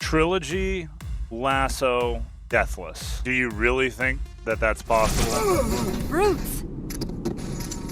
Trilogy LASO Deathless. Do you really think that that's possible? Brutes!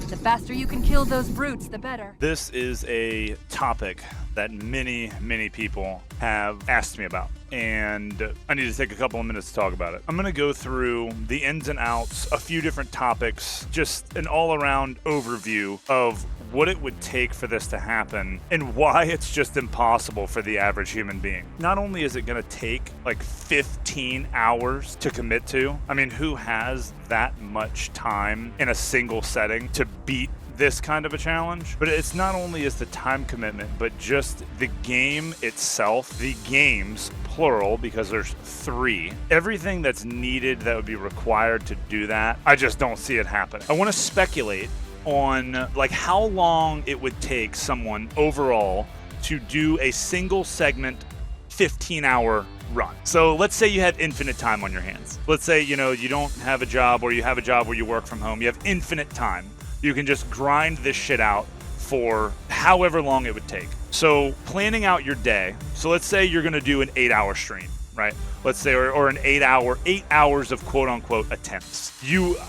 The faster you can kill those brutes, the better. This is a topic that many, many people have asked me about, and I need to take a couple of minutes to talk about it. I'm going to go through the ins and outs, a few different topics, just an all-around overview of what it would take for this to happen and why it's just impossible for the average human being. Not only is it going to take like 15 hours to commit to, I mean, who has that much time in a single setting to beat this kind of a challenge? But it's not only is the time commitment, but just the game itself, the games, plural, because there's 3. Everything that's needed that would be required to do that, I just don't see it happen. I want to speculate on like how long it would take someone overall to do a single segment 15-hour run. So let's say you have infinite time on your hands. Let's say, you don't have a job, or you have a job where you work from home. You have infinite time. You can just grind this shit out for however long it would take. So planning out your day. So let's say you're going to do an 8-hour stream, right? Let's say, or an 8 hours of quote unquote attempts.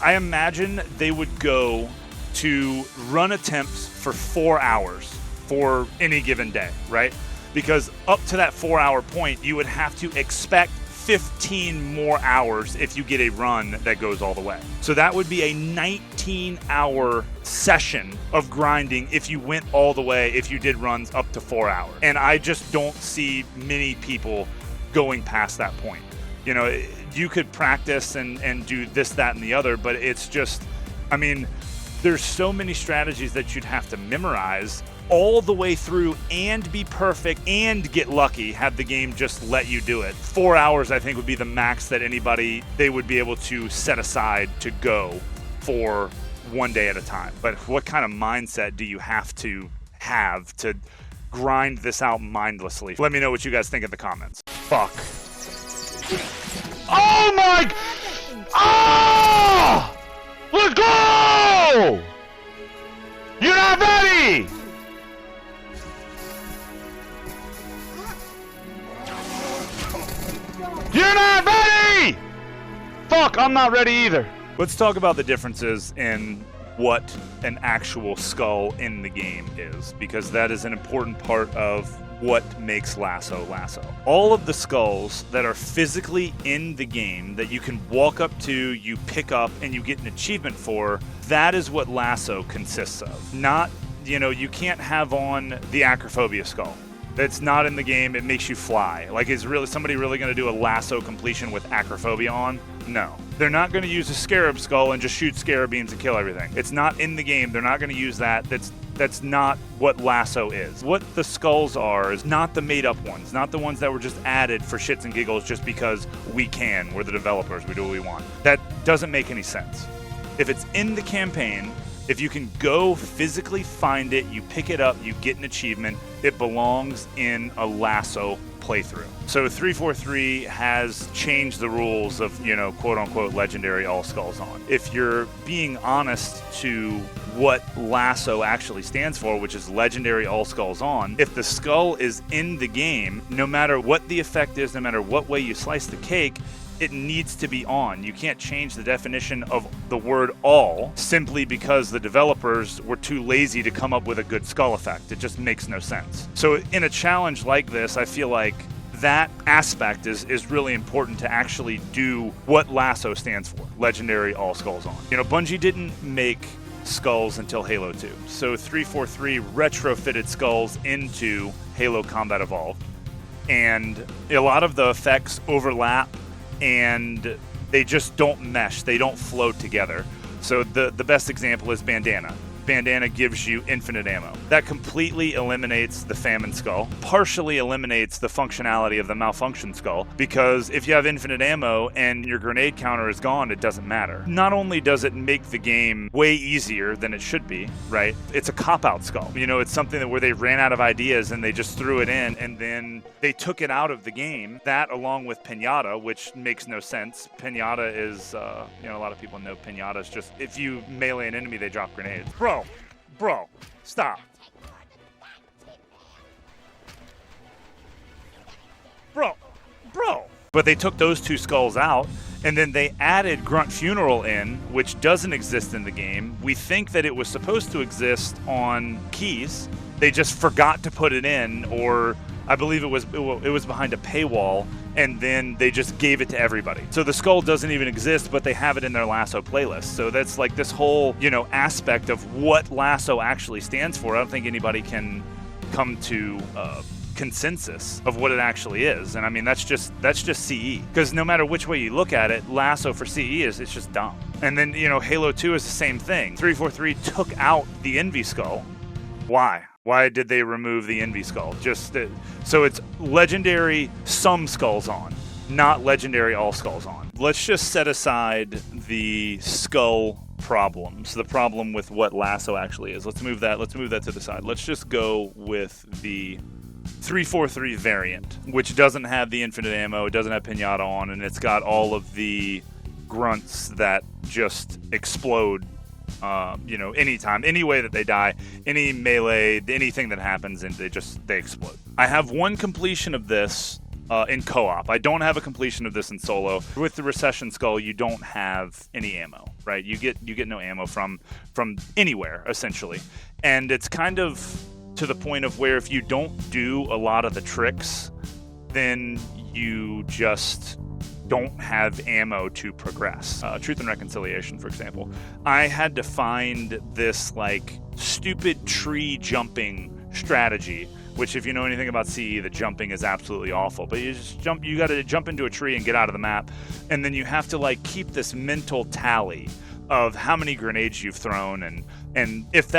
I imagine they would go to run attempts for 4 hours for any given day, right? Because up to that 4-hour point, you would have to expect 15 more hours if you get a run that goes all the way. So that would be a 19-hour session of grinding if you went all the way, if you did runs up to 4 hours. And I just don't see many people going past that point. You could practice and do this, that, and the other, but it's just, I mean, there's so many strategies that you'd have to memorize all the way through and be perfect and get lucky had the game just let you do it. 4 hours, I think, would be the max that they would be able to set aside to go for one day at a time. But what kind of mindset do you have to grind this out mindlessly? Let me know what you guys think in the comments. Fuck. Oh my! Ah! Let's go! You're not ready! You're not ready! Fuck, I'm not ready either. Let's talk about the differences in what an actual skull in the game is, because that is an important part of what makes LASO. All of the skulls that are physically in the game that you can walk up to, you pick up, and you get an achievement for, that is what LASO consists of. Not, you can't have on the acrophobia skull. That's not in the game. It makes you fly. Like, is somebody really going to do a LASO completion with acrophobia on? No. They're not going to use a scarab skull and just shoot scarab beams and kill everything. It's not in the game. They're not going to use that. That's not what LASO is. What the skulls are is not the made-up ones, not the ones that were just added for shits and giggles just because we can. We're the developers. We do what we want. That doesn't make any sense. If it's in the campaign, if you can go physically find it, you pick it up, you get an achievement, it belongs in a LASO playthrough. So 343 has changed the rules of, quote unquote legendary all skulls on. If you're being honest to what LASO actually stands for, which is legendary all skulls on, if the skull is in the game, no matter what the effect is, no matter what way you slice the cake, it needs to be on. You can't change the definition of the word all simply because the developers were too lazy to come up with a good skull effect. It just makes no sense. So in a challenge like this, I feel like that aspect is really important to actually do what LASO stands for, legendary all skulls on. Bungie didn't make skulls until Halo 2. So 343 retrofitted skulls into Halo Combat Evolved. And a lot of the effects overlap, and they just don't mesh. They don't flow together. So the best example is Bandana. Bandana gives you infinite ammo. That completely eliminates the Famine Skull, partially eliminates the functionality of the Malfunction Skull, because if you have infinite ammo and your grenade counter is gone, it doesn't matter. Not only does it make the game way easier than it should be, right? It's a cop-out skull. It's something where they ran out of ideas and they just threw it in, and then they took it out of the game. That, along with Pinata, which makes no sense. Pinata is, a lot of people know Pinata is just, if you melee an enemy, they drop grenades. Bro, stop. Bro, But they took those 2 skulls out, and then they added Grunt Funeral in, which doesn't exist in the game. We think that it was supposed to exist on Keys. They just forgot to put it in, or I believe it was behind a paywall, and then they just gave it to everybody. So the skull doesn't even exist, but they have it in their Lasso playlist. So that's like this whole, aspect of what Lasso actually stands for. I don't think anybody can come to consensus of what it actually is. And I mean, that's just CE. Because no matter which way you look at it, Lasso for CE it's just dumb. And then, Halo 2 is the same thing. 343 took out the Envy Skull. Why? Why did they remove the Envy Skull? So it's legendary some skulls on, not legendary all skulls on. Let's just set aside the skull problems, the problem with what Lasso actually is. Let's move that to the side. Let's just go with the 343 variant, which doesn't have the infinite ammo, it doesn't have Pinata on, and it's got all of the grunts that just explode anytime, any way that they die, any melee, anything that happens, and they explode. I have one completion of this in co-op. I don't have a completion of this in solo. With the Recession Skull, you don't have any ammo, right? You get no ammo from anywhere, essentially. And it's kind of to the point of where if you don't do a lot of the tricks, then you just don't have ammo to progress. Truth and Reconciliation, for example. I had to find this stupid tree jumping strategy, which if you know anything about CE, the jumping is absolutely awful. But you gotta jump into a tree and get out of the map, and then you have to keep this mental tally of how many grenades you've thrown, and if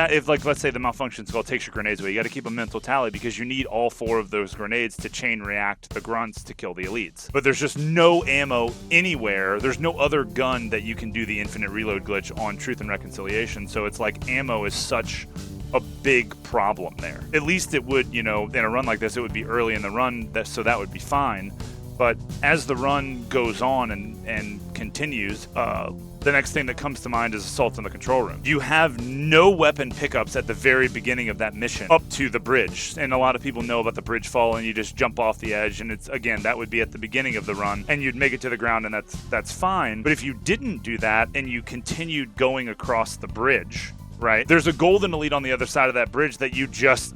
let's say the Malfunction Skull takes your grenades away, you got to keep a mental tally because you need all 4 of those grenades to chain react the grunts to kill the elites. But there's just no ammo anywhere. There's no other gun that you can do the infinite reload glitch on Truth and Reconciliation. So it's like ammo is such a big problem there. At least it would, in a run like this, it would be early in the run, so that would be fine. But as the run goes on and continues, the next thing that comes to mind is Assault on the Control Room. You have no weapon pickups at the very beginning of that mission up to the bridge. And a lot of people know about the bridge fall and you just jump off the edge, and that would be at the beginning of the run and you'd make it to the ground, and that's fine. But if you didn't do that and you continued going across the bridge, right? There's a golden elite on the other side of that bridge that you just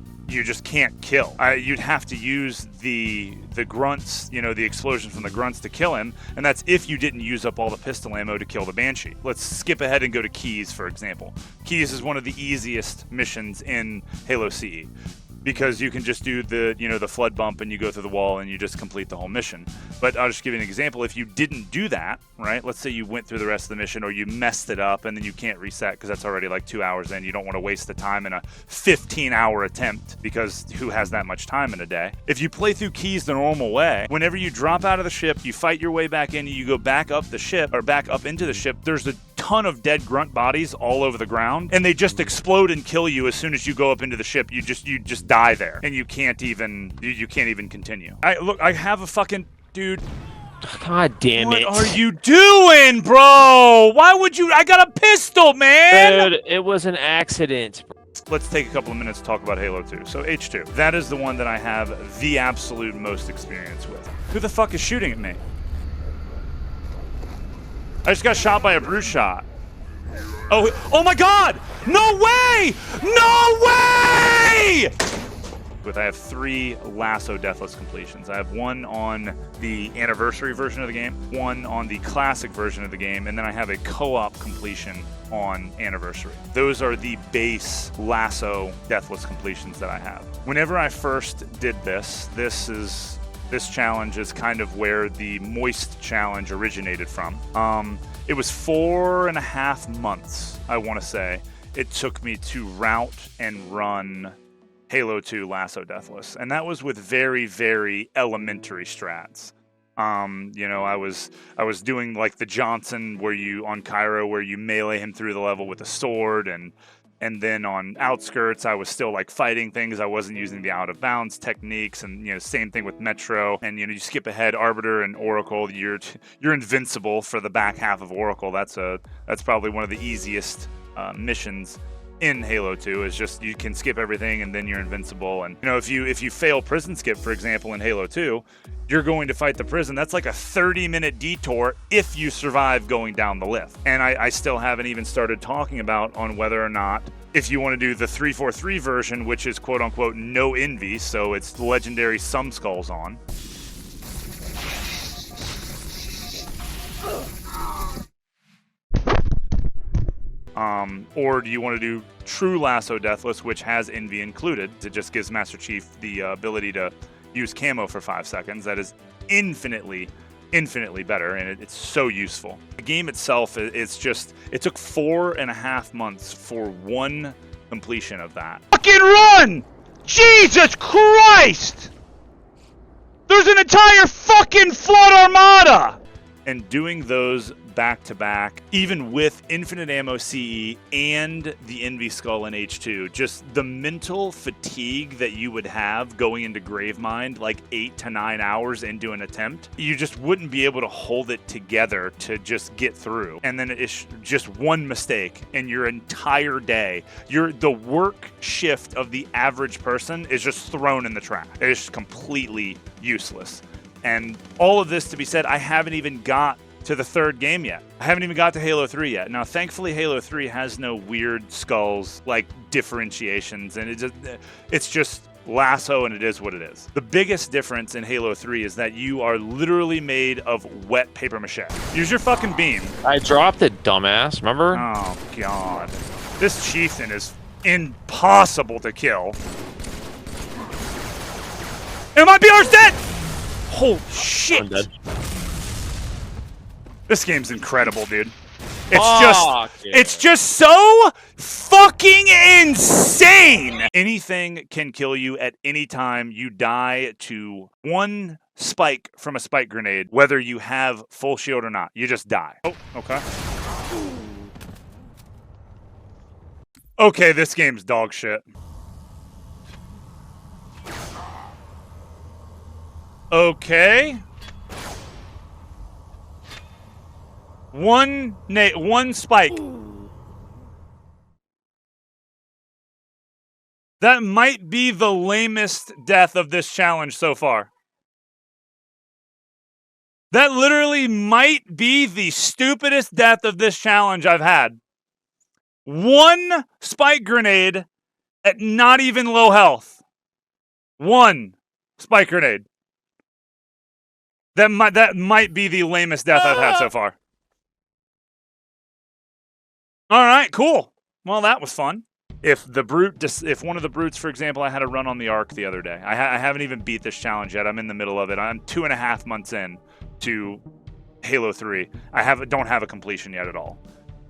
can't kill. You'd have to use the grunts, the explosion from the grunts to kill him, and that's if you didn't use up all the pistol ammo to kill the Banshee. Let's skip ahead and go to Keys, for example. Keys is one of the easiest missions in Halo CE, because you can just do the flood bump and you go through the wall and you just complete the whole mission. But I'll just give you an example. If you didn't do that, right, let's say you went through the rest of the mission or you messed it up and then you can't reset because that's already 2 hours in. You don't want to waste the time in a 15-hour attempt, because who has that much time in a day? If you play through Keys the normal way, whenever you drop out of the ship, you fight your way back in, you go back up the ship or back up into the ship, there's a ton of dead grunt bodies all over the ground, and they just explode and kill you as soon as you go up into the ship. You just die there, and you can't even continue. I have a fucking dude. God damn it! What are you doing, bro? Why would you? I got a pistol, man. Dude, it was an accident. Let's take a couple of minutes to talk about Halo 2. So H2, that is the one that I have the absolute most experience with. Who the fuck is shooting at me? I just got shot by a brute shot. Oh my God! No way! No way! I have 3 Lasso Deathless completions. I have one on the anniversary version of the game, one on the classic version of the game, and then I have a co-op completion on anniversary. Those are the base Lasso Deathless completions that I have. Whenever I first did this challenge is kind of where the Moist challenge originated from. It was 4.5 months, I want to say, it took me to route and run Halo 2 Lasso Deathless. And that was with very, very elementary strats. I was doing the Johnson on Cairo where you melee him through the level with a sword, and then on Outskirts, I was still fighting things. I wasn't using the out of bounds techniques, and same thing with Metro. And you skip ahead, Arbiter and Oracle, you're invincible for the back half of Oracle. That's probably one of the easiest missions in Halo 2. Is just you can skip everything and then you're invincible. And if you fail prison skip, for example, in Halo 2, you're going to fight the prison. That's like a 30-minute detour if you survive going down the lift. And I still haven't even started talking about on whether or not, if you want to do the 343 version, which is quote-unquote no envy, so it's legendary some skulls on. Or do you want to do True Lasso Deathless, which has envy included? It just gives Master Chief the ability to use camo for 5 seconds. That is infinitely better, and it's so useful. The game itself, it took 4.5 months for one completion of that. Fucking run! Jesus Christ! There's an entire fucking flood armada! And doing those back to back, even with infinite ammo CE and the Envy Skull in H2, just the mental fatigue that you would have going into Gravemind, like 8 to 9 hours into an attempt, you just wouldn't be able to hold it together to just get through. And then it's just one mistake and your entire day, the work shift of the average person is just thrown in the trash. It's completely useless. And all of this to be said, I haven't even got to the third game yet. I haven't even got to Halo 3 yet. Now, thankfully, Halo 3 has no weird skulls, like differentiations, and it's just Lasso, and it is what it is. The biggest difference in Halo 3 is that you are literally made of wet paper mache. Use your fucking beam. I dropped it, dumbass, remember? Oh, God. This chieftain is impossible to kill. And my BR's dead! Holy shit! I'm dead. This game's incredible, dude. It's just so fucking insane! Anything can kill you at any time. You die to one spike from a spike grenade, whether you have full shield or not. You just die. Oh, okay. Okay, this game's dog shit. Okay. One spike. That might be the lamest death of this challenge so far. That literally might be the stupidest death of this challenge I've had. One spike grenade at not even low health. One spike grenade. That might be the lamest death I've had so far. All right, cool. Well, that was fun. If one of the brutes, for example, I had a run on the Ark the other day. I haven't even beat this challenge yet. I'm in the middle of it. I'm 2.5 months in to Halo 3. Don't have a completion yet at all.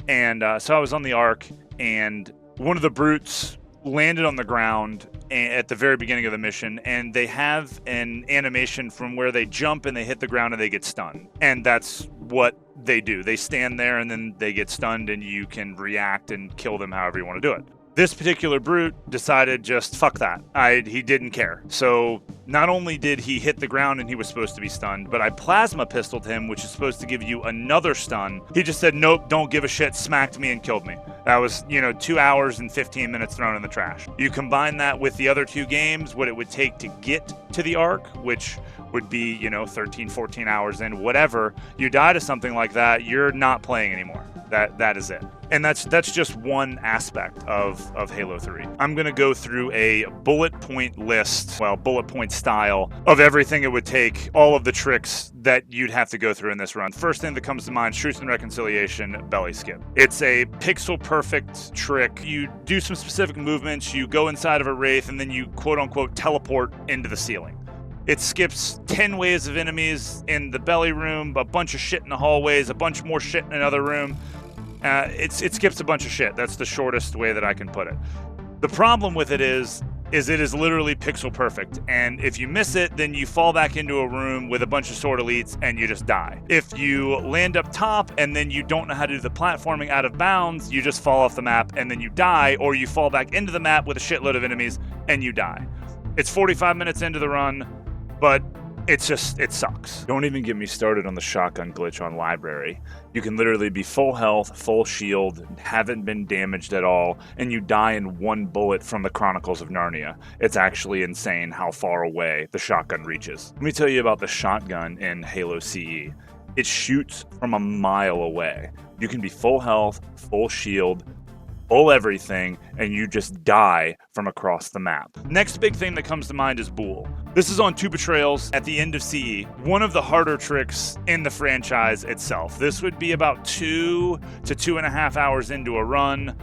And so I was on the Ark, and one of the brutes landed on the ground at the very beginning of the mission, and they have an animation from where they jump and they hit the ground and they get stunned. And that's what they do. They stand there and then they get stunned, and you can react and kill them however you want to do it. This particular brute decided just fuck that. He didn't care. So not only did he hit the ground and he was supposed to be stunned, but I plasma pistoled him, which is supposed to give you another stun. He just said, nope, don't give a shit, smacked me and killed me. That was, 2 hours and 15 minutes thrown in the trash. You combine that with the other 2 games, what it would take to get to the Ark, which would be, 13, 14 hours in, whatever. You die to something like that, you're not playing anymore. That is it. And that's just one aspect of Halo 3. I'm going to go through a bullet point list, bullet point style, of everything it would take, all of the tricks that you'd have to go through in this run. First thing that comes to mind, Truth and Reconciliation, belly skip. It's a pixel perfect trick. You do some specific movements, you go inside of a wraith, and then you quote unquote teleport into the ceiling. It skips 10 waves of enemies in the belly room, a bunch of shit in the hallways, a bunch more shit in another room. It skips a bunch of shit. That's the shortest way that I can put it. The problem with it is it is literally pixel perfect. And if you miss it, then you fall back into a room with a bunch of sword elites and you just die. If you land up top and then you don't know how to do the platforming out of bounds, you just fall off the map and then you die, or you fall back into the map with a shitload of enemies and you die. It's 45 minutes into the run, but it sucks. Don't even get me started on the shotgun glitch on Library. You can literally be full health, full shield, haven't been damaged at all, and you die in one bullet from the Chronicles of Narnia. It's actually insane how far away the shotgun reaches. Let me tell you about the shotgun in Halo CE. It shoots from a mile away. You can be full health, full shield, full everything, and you just die from across the map. Next big thing that comes to mind is Bool. This is on 2 Betrayals at the end of CE, one of the harder tricks in the franchise itself. This would be about 2 to 2.5 hours into a run.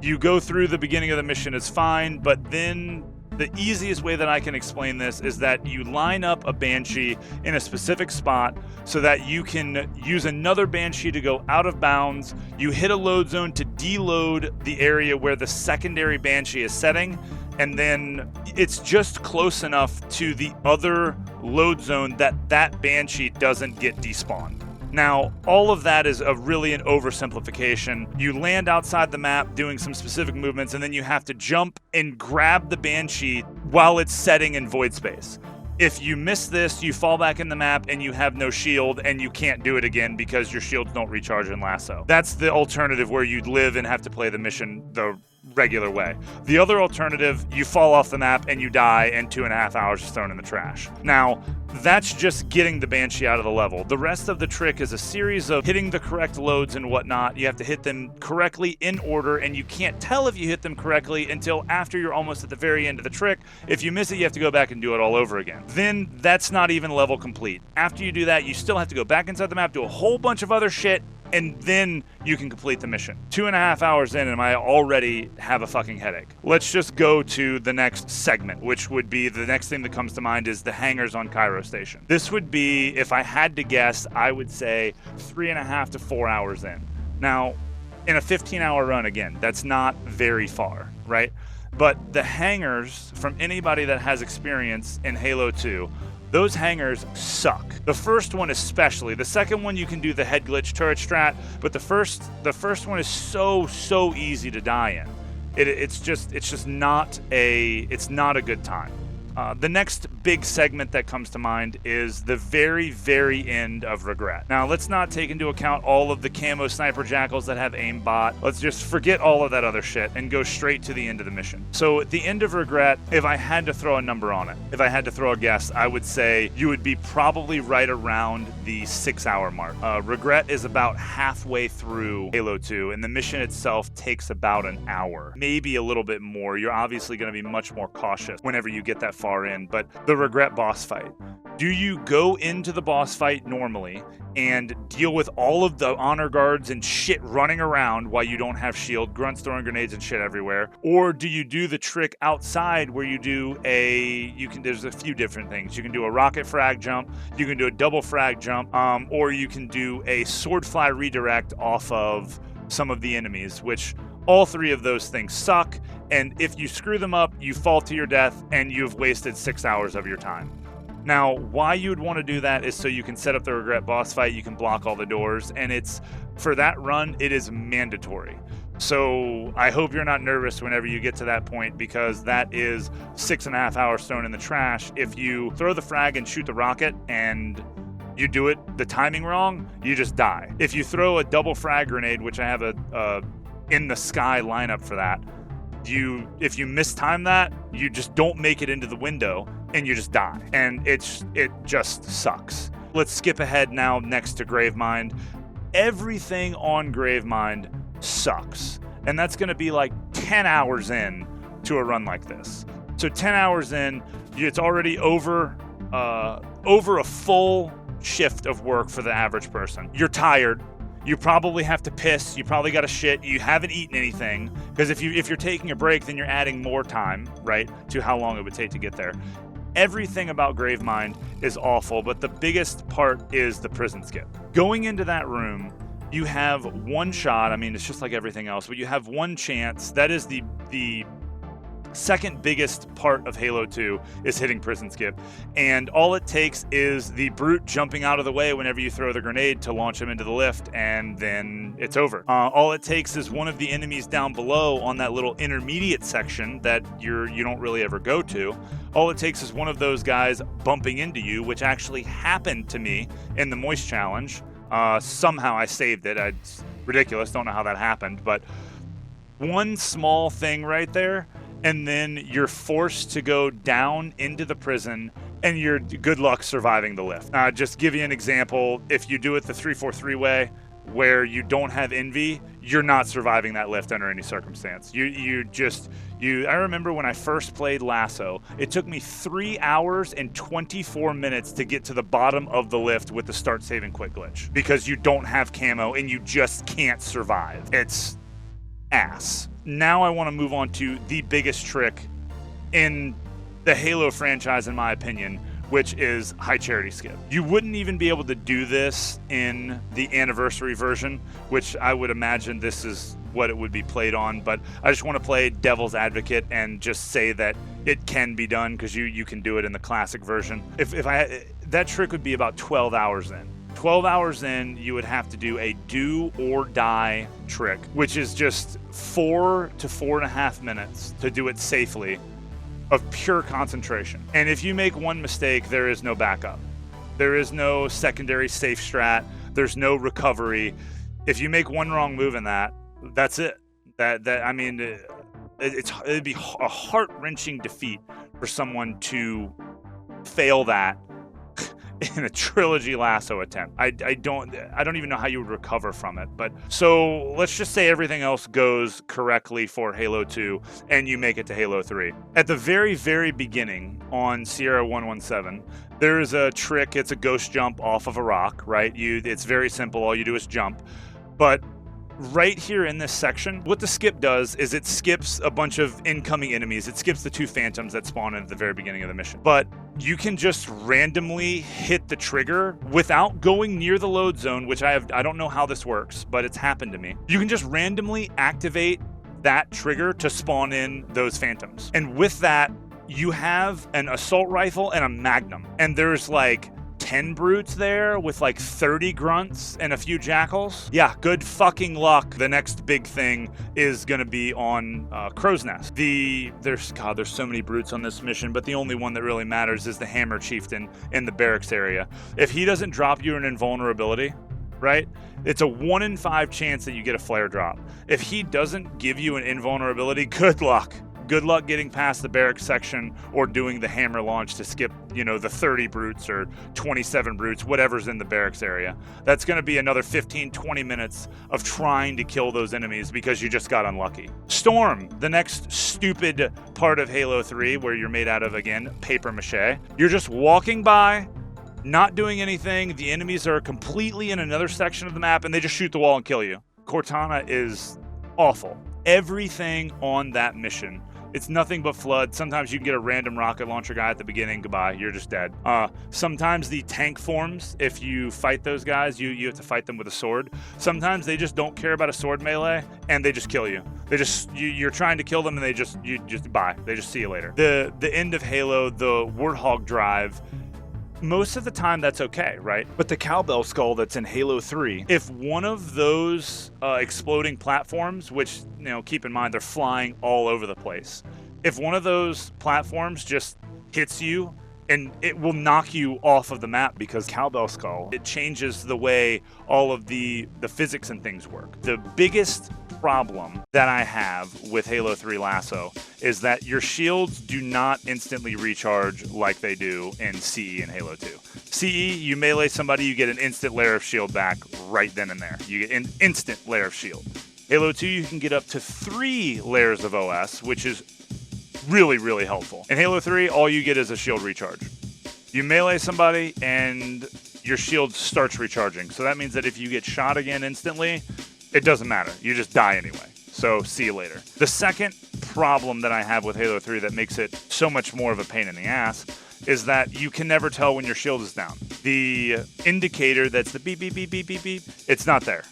You go through the beginning of the mission, it's fine, but then the easiest way that I can explain this is that you line up a Banshee in a specific spot so that you can use another Banshee to go out of bounds. You hit a load zone to deload the area where the secondary Banshee is setting, and then it's just close enough to the other load zone that that Banshee doesn't get despawned. Now, all of that is really an oversimplification. You land outside the map doing some specific movements, and then you have to jump and grab the Banshee while it's setting in void space. If you miss this, you fall back in the map and you have no shield, and you can't do it again because your shields don't recharge in Lasso. That's the alternative where you'd live and have to play the mission the regular way. The other alternative, you fall off the map and you die, and 2.5 hours is thrown in the trash. Now, that's just getting the Banshee out of the level. The rest of the trick is a series of hitting the correct loads and whatnot. You have to hit them correctly in order, and you can't tell if you hit them correctly until after you're almost at the very end of the trick. If you miss it, you have to go back and do it all over again. Then that's not even level complete. After you do that, you still have to go back inside the map, do a whole bunch of other shit, and then you can complete the mission. 2.5 hours in, and I already have a fucking headache. Let's just go to the next segment, which would be the next thing that comes to mind is the hangars on Cairo Station. This would be, if I had to guess, I would say 3.5 to 4 hours in. Now, in a 15-hour run, again, that's not very far, right? But the hangars, from anybody that has experience in Halo 2, those hangars suck. The first one especially. The second one you can do the head glitch turret strat, but the first one is so easy to die in. It's just not a good time. The next big segment that comes to mind is the very end of Regret. Now, let's not take into account all of the camo sniper jackals that have aimbot. Let's just forget all of that other shit and go straight to the end of the mission. So at the end of Regret, if I had to throw a number on it, if I had to throw a guess, I would say you would be probably right around the 6-hour mark. Regret is about halfway through Halo 2, and the mission itself takes about an hour, maybe a little bit more. You're obviously going to be much more cautious whenever you get that far in, but the Regret boss fight. Do you go into the boss fight normally and deal with all of the honor guards and shit running around while you don't have shield, grunts throwing grenades and shit everywhere? Or do you do the trick outside where you do there's a few different things. You can do a rocket frag jump, you can do a double frag jump, or you can do a swordfly redirect off of some of the enemies, which all three of those things suck, and if you screw them up, you fall to your death, and you've wasted 6 hours of your time. Now, why you would want to do that is so you can set up the Regret boss fight, you can block all the doors, and for that run, it is mandatory. So I hope you're not nervous whenever you get to that point, because that is 6.5 hours thrown in the trash. If you throw the frag and shoot the rocket, and you do it the timing wrong, you just die. If you throw a double frag grenade, which I have a in the sky lineup for that, if you mistime that, you just don't make it into the window and you just die, and it just sucks. Let's skip ahead now next to Gravemind. Everything on Gravemind sucks, and that's going to be like 10 hours in to a run like this. So 10 hours in, it's already over a full shift of work for the average person. You're tired. You probably have to piss. You probably got to shit. You haven't eaten anything, because if you're taking a break, then you're adding more time, right, to how long it would take to get there. Everything about Gravemind is awful, but the biggest part is the prison skip. Going into that room, you have one shot. I mean, it's just like everything else, but you have one chance. That is the second biggest part of Halo 2 is hitting prison skip. And all it takes is the brute jumping out of the way whenever you throw the grenade to launch him into the lift, and then it's over. All it takes is one of the enemies down below on that little intermediate section that you don't really ever go to. All it takes is one of those guys bumping into you, which actually happened to me in the Moist Challenge. Somehow I saved it. It's ridiculous. Don't know how that happened, but one small thing right there, and then you're forced to go down into the prison, and you're good luck surviving the lift. Just give you an example. If you do it the 343 way, where you don't have envy, you're not surviving that lift under any circumstance. I remember when I first played Lasso, it took me 3 hours and 24 minutes to get to the bottom of the lift with the start save and quick glitch, because you don't have camo and you just can't survive. It's ass. Now I want to move on to the biggest trick in the Halo franchise, in my opinion, which is high charity skip. You wouldn't even be able to do this in the anniversary version, which I would imagine this is what it would be played on, but I just want to play devil's advocate and just say that it can be done, because you can do it in the classic version. That trick would be about 12 hours in. 12 hours in, you would have to do a do or die trick, which is just 4 to 4.5 minutes to do it safely, of pure concentration. And if you make one mistake, there is no backup. There is no secondary safe strat. There's no recovery. If you make one wrong move in that, that's it. It'd be a heart-wrenching defeat for someone to fail that in a Trilogy Lasso attempt. I don't even know how you would recover from it. But so let's just say everything else goes correctly for Halo 2 and you make it to Halo 3. At the very, very beginning on Sierra 117, there is a trick. It's a ghost jump off of a rock, right? It's very simple. All you do is jump. But right here in this section, what the skip does is it skips a bunch of incoming enemies. It skips the 2 phantoms that spawn in at the very beginning of the mission. But you can just randomly hit the trigger without going near the load zone, which I don't know how this works, but it's happened to me. You can just randomly activate that trigger to spawn in those phantoms. And with that, you have an assault rifle and a magnum. And there's like 10 brutes there with like 30 grunts and a few jackals. Yeah, good fucking luck. The next big thing is gonna be on Crow's Nest. There's so many brutes on this mission, but the only one that really matters is the Hammer Chieftain in the barracks area. If he doesn't drop you an invulnerability, right, it's a 1 in 5 chance that you get a flare drop. If he doesn't give you an invulnerability, good luck. Good luck getting past the barracks section or doing the hammer launch to skip, the 30 brutes or 27 brutes, whatever's in the barracks area. That's going to be another 15, 20 minutes of trying to kill those enemies because you just got unlucky. Storm, the next stupid part of Halo 3, where you're made out of, again, paper mache. You're just walking by, not doing anything. The enemies are completely in another section of the map, and they just shoot the wall and kill you. Cortana is awful. Everything on that mission, it's nothing but flood. Sometimes you can get a random rocket launcher guy at the beginning. Goodbye. You're just dead. Sometimes the tank forms, if you fight those guys, you have to fight them with a sword. Sometimes they just don't care about a sword melee, and they just kill you. You're trying to kill them, and they just bye. They just see you later. The end of Halo, the Warthog drive, most of the time that's okay, right? But the cowbell skull that's in Halo 3, if one of those exploding platforms, which, keep in mind, they're flying all over the place. If one of those platforms just hits you, and it will knock you off of the map, because cowbell skull, it changes the way all of the physics and things work. The biggest problem that I have with Halo 3 Lasso is that your shields do not instantly recharge like they do in CE and Halo 2. CE, you melee somebody, you get an instant layer of shield back right then and there. You get an instant layer of shield. Halo 2, you can get up to 3 layers of OS, which is really, really helpful. In Halo 3, all you get is a shield recharge. You melee somebody, and your shield starts recharging. So that means that if you get shot again instantly, it doesn't matter. You just die anyway. So see you later. The second problem that I have with Halo 3 that makes it so much more of a pain in the ass is that you can never tell when your shield is down. The indicator that's the beep, beep, beep, beep, beep, beep, it's not there.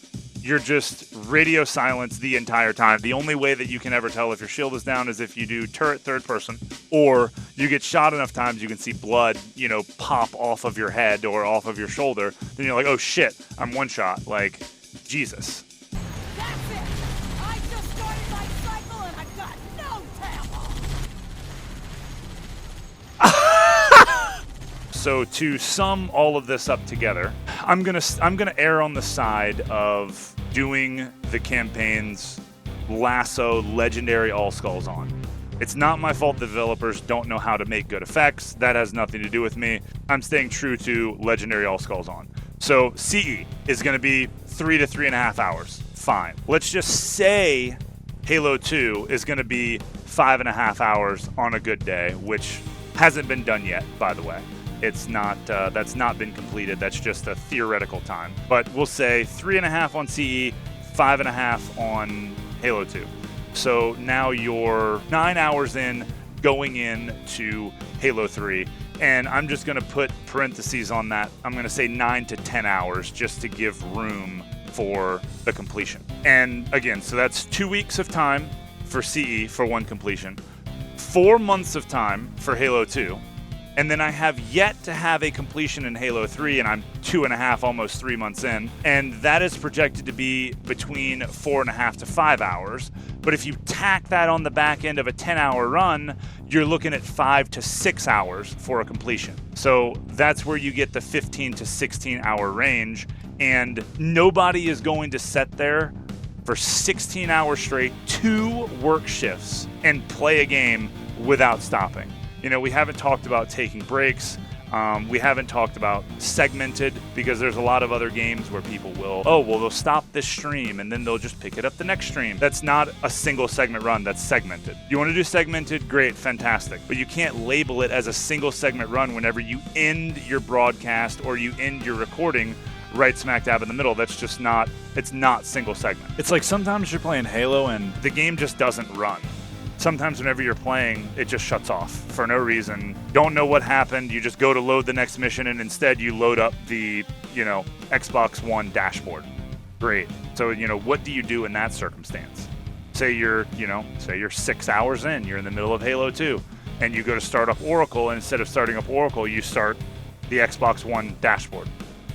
you're just radio silence the entire time. The only way that you can ever tell if your shield is down is if you do turret third person, or you get shot enough times you can see blood, pop off of your head or off of your shoulder. Then you're like, oh shit, I'm one shot. Like, Jesus. That's it! I just started my cycle and I've got no tail! So to sum all of this up together, I'm gonna err on the side of doing the campaign's Lasso Legendary All Skulls on. It's not my fault the developers don't know how to make good effects. That has nothing to do with me. I'm staying true to Legendary All Skulls on. So CE is going to be 3 to 3.5 hours. Fine. Let's just say Halo 2 is going to be 5.5 hours on a good day, which hasn't been done yet, by the way. It's not, that's not been completed. That's just a theoretical time. But we'll say 3.5 on CE, 5.5 on Halo 2. So now you're 9 hours in going into Halo 3. And I'm just going to put parentheses on that. I'm going to say 9 to 10 hours just to give room for the completion. And again, so that's 2 weeks of time for CE for one completion, 4 months of time for Halo 2. And then I have yet to have a completion in Halo 3, and I'm 2.5, almost 3 months in. And that is projected to be between 4.5 to 5 hours. But if you tack that on the back end of a 10-hour run, you're looking at 5 to 6 hours for a completion. So that's where you get the 15 to 16-hour range. And nobody is going to sit there for 16 hours straight, 2 work shifts, and play a game without stopping. We haven't talked about taking breaks. We haven't talked about segmented, because there's a lot of other games where people will, they'll stop this stream and then they'll just pick it up the next stream. That's not a single segment run, that's segmented. You want to do segmented? Great, fantastic. But you can't label it as a single segment run whenever you end your broadcast or you end your recording right smack dab in the middle. That's just not, it's not single segment. It's like sometimes you're playing Halo and the game just doesn't run. Sometimes whenever you're playing, it just shuts off for no reason. Don't know what happened. You just go to load the next mission, and instead you load up the, Xbox One dashboard. Great. So, what do you do in that circumstance? Say you're 6 hours in, you're in the middle of Halo 2, and you go to start up Oracle, and instead of starting up Oracle, you start the Xbox One dashboard.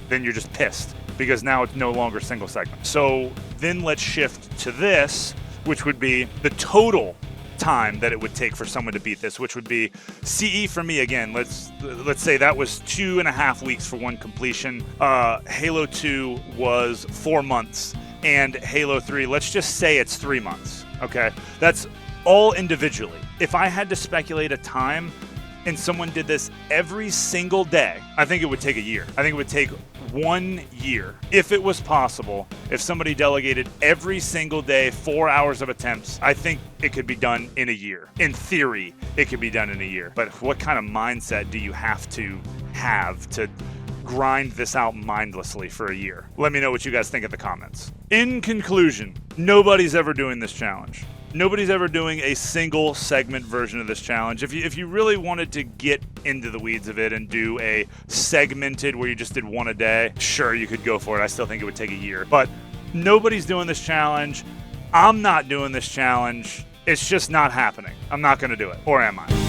Then you're just pissed, because now it's no longer single segment. So then let's shift to this, which would be the total time that it would take for someone to beat this, which would be CE for me. Again, let's say that was 2.5 weeks for one completion. Halo 2 was 4 months, and Halo 3, let's just say it's 3 months. Okay, that's all individually. If I had to speculate a time and someone did this every single day, I think it would take a year. I think it would take 1 year. If it was possible, if somebody delegated every single day 4 hours of attempts, I think it could be done in a year. In theory, it could be done in a year. But what kind of mindset do you have to grind this out mindlessly for a year? Let me know what you guys think in the comments. In conclusion, nobody's ever doing this challenge. Nobody's ever doing a single segment version of this challenge. If you really wanted to get into the weeds of it and do a segmented where you just did one a day, sure, you could go for it. I still think it would take a year. But nobody's doing this challenge. I'm not doing this challenge. It's just not happening. I'm not going to do it. Or am I?